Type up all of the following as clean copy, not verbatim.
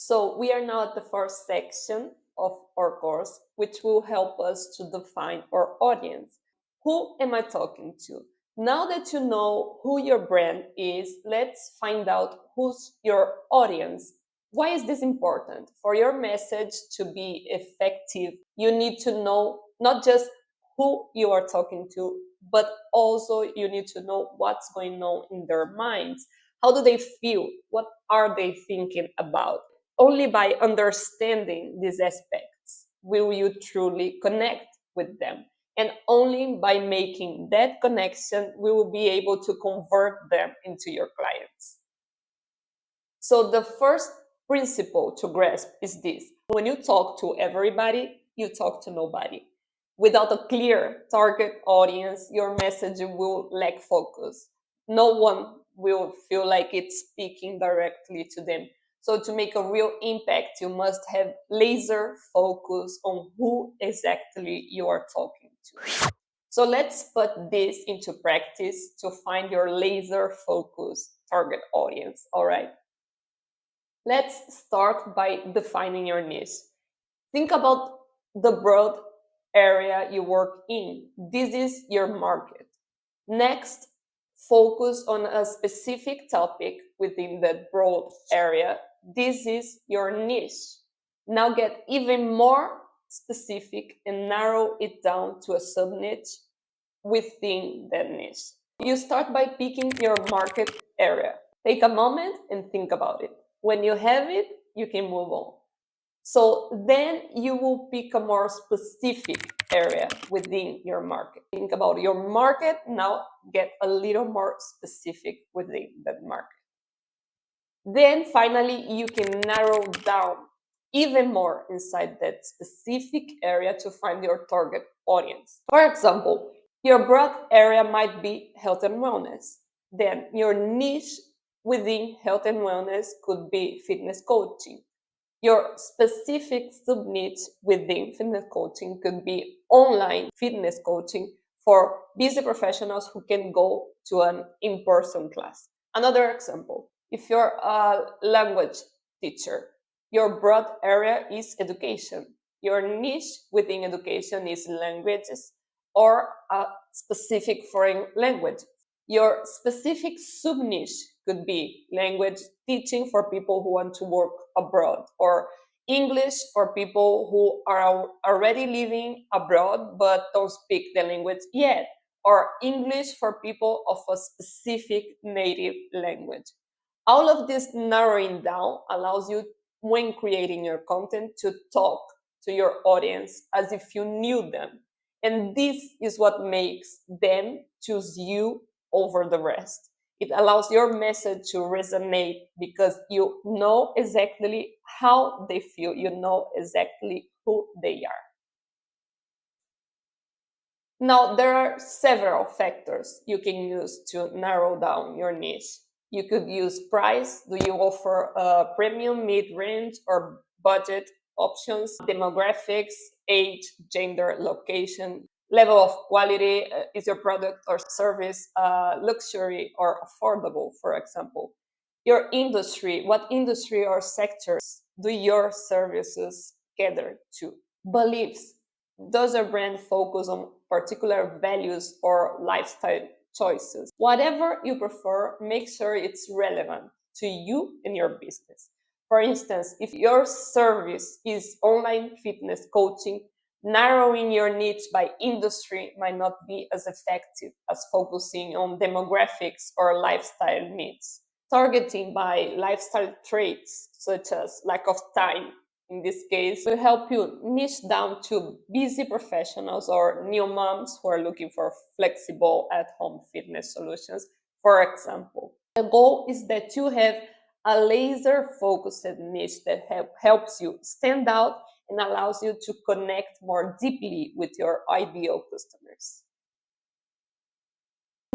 So we are now at the first section of our course, which will help us to define our audience. Who am I talking to? Now that you know who your brand is, let's find out who's your audience. Why is this important? For your message to be effective, you need to know not just who you are talking to, but also you need to know what's going on in their minds. How do they feel? What are they thinking about? Only by understanding these aspects will you truly connect with them. And only by making that connection, we will be able to convert them into your clients. So the first principle to grasp is this. When you talk to everybody, you talk to nobody. Without a clear target audience, your message will lack focus. No one will feel like it's speaking directly to them. So to make a real impact, you must have laser focus on who exactly you are talking to. So let's put this into practice to find your laser focus target audience, all right? Let's start by defining your niche. Think about the broad area you work in. This is your market. Next, focus on a specific topic within that broad area. This is your niche. Now get even more specific and narrow it down to a sub niche within that niche. You start by picking your market area. Take a moment and think about it. When you have it, you can move on. So then you will pick a more specific area within your market. Think about your market. Now get a little more specific within that market. Then finally, you can narrow down even more inside that specific area to find your target audience. For example, your broad area might be health and wellness. Then your niche within health and wellness could be fitness coaching. Your specific sub niche within fitness coaching could be online fitness coaching for busy professionals who can go to an in person class. Another example, if you're a language teacher, your broad area is education. Your niche within education is languages or a specific foreign language. Your specific sub niche could be language teaching for people who want to work abroad, or English for people who are already living abroad but don't speak the language yet, or English for people of a specific native language. All of this narrowing down allows you, when creating your content, to talk to your audience as if you knew them. And this is what makes them choose you over the rest. It allows your message to resonate because you know exactly how they feel, you know exactly who they are. Now, there are several factors you can use to narrow down your niche. You could use price. Do you offer a premium, mid-range, or budget options? Demographics, age, gender, location, level of quality. Is your product or service luxury or affordable, for example? Your industry. What industry or sectors do your services cater to? Beliefs. Does your brand focus on particular values or lifestyle choices? Whatever you prefer, make sure it's relevant to you and your business. For instance, if your service is online fitness coaching, narrowing your niche by industry might not be as effective as focusing on demographics or lifestyle needs. Targeting by lifestyle traits such as lack of time, in this case, will help you niche down to busy professionals or new moms who are looking for flexible at-home fitness solutions, for example. The goal is that you have a laser-focused niche that helps you stand out and allows you to connect more deeply with your ideal customers.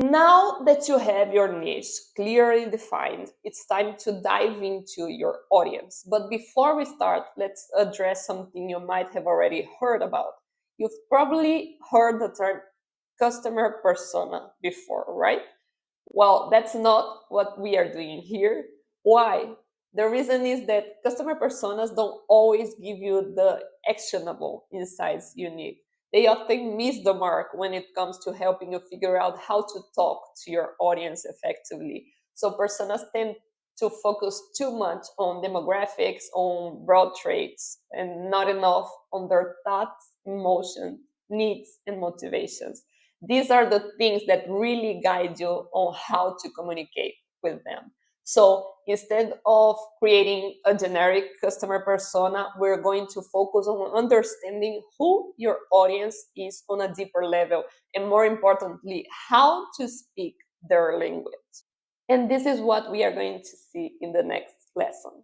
Now that you have your niche clearly defined, it's time to dive into your audience. But before we start, let's address something you might have already heard about. You've probably heard the term customer persona before, right? Well, that's not what we are doing here. Why? The reason is that customer personas don't always give you the actionable insights you need. They often miss the mark when it comes to helping you figure out how to talk to your audience effectively. So personas tend to focus too much on demographics, on broad traits, and not enough on their thoughts, emotions, needs, and motivations. These are the things that really guide you on how to communicate with them. So instead of creating a generic customer persona, we're going to focus on understanding who your audience is on a deeper level, and more importantly, how to speak their language. And this is what we are going to see in the next lesson.